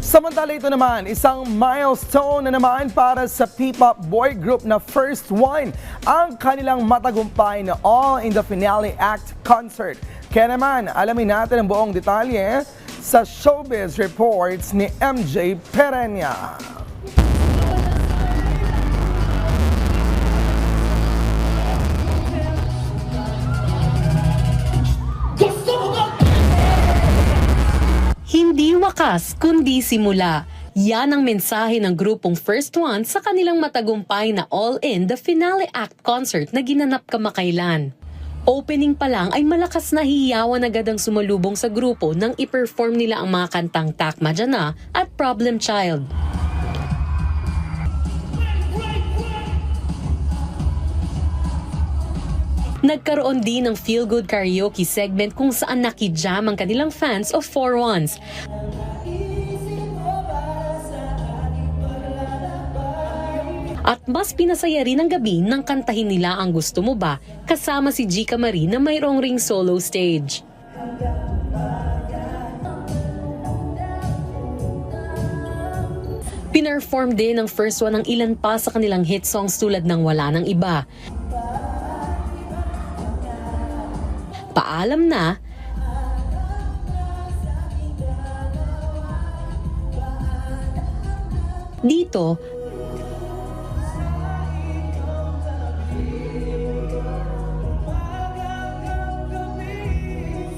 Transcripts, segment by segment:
Samantala ito naman, isang milestone na naman para sa P-pop boy group na First One ang kanilang matagumpay na All in the Finale Act concert. Kaya naman, alamin natin ang buong detalye sa Showbiz Reports ni MJ Perenya. Hindi wakas, kundi simula. Yan ang mensahe ng grupong First One sa kanilang matagumpay na All in the Finale Act concert na ginanap kamakailan. Opening pa lang ay malakas na hiyawan agad ang sumalubong sa grupo nang i-perform nila ang mga kantang Takma Dyan Na at Problem Child. Nagkaroon din ng feel-good karaoke segment kung saan nakijam ang kanilang fans of 4-1s. At mas pinasaya rin ang gabi nang kantahin nila ang Gusto Mo Ba kasama si Jika Marie na mayroong ring solo stage. Pinerform din ng First One ang ilan pa sa kanilang hit songs tulad ng Wala Nang Iba, Paalam Na, Dito,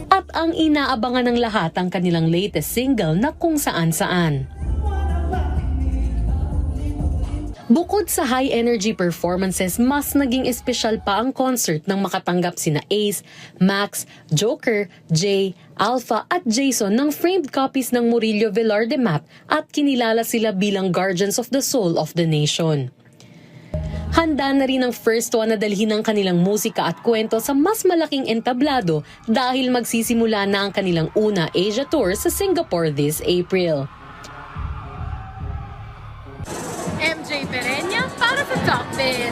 at ang inaabangan ng lahat ang kanilang latest single na Kung Saan Saan. Bukod sa high-energy performances, mas naging espesyal pa ang concert nang makatanggap sina Ace, Max, Joker, Jay, Alpha at Jason ng framed copies ng Murillo Velar de Map at kinilala sila bilang Guardians of the Soul of the Nation. Handa na rin ang First One na dalhin ang kanilang musika at kwento sa mas malaking entablado dahil magsisimula na ang kanilang una Asia Tour sa Singapore this April. MJ Perenya para sa Talk Biz.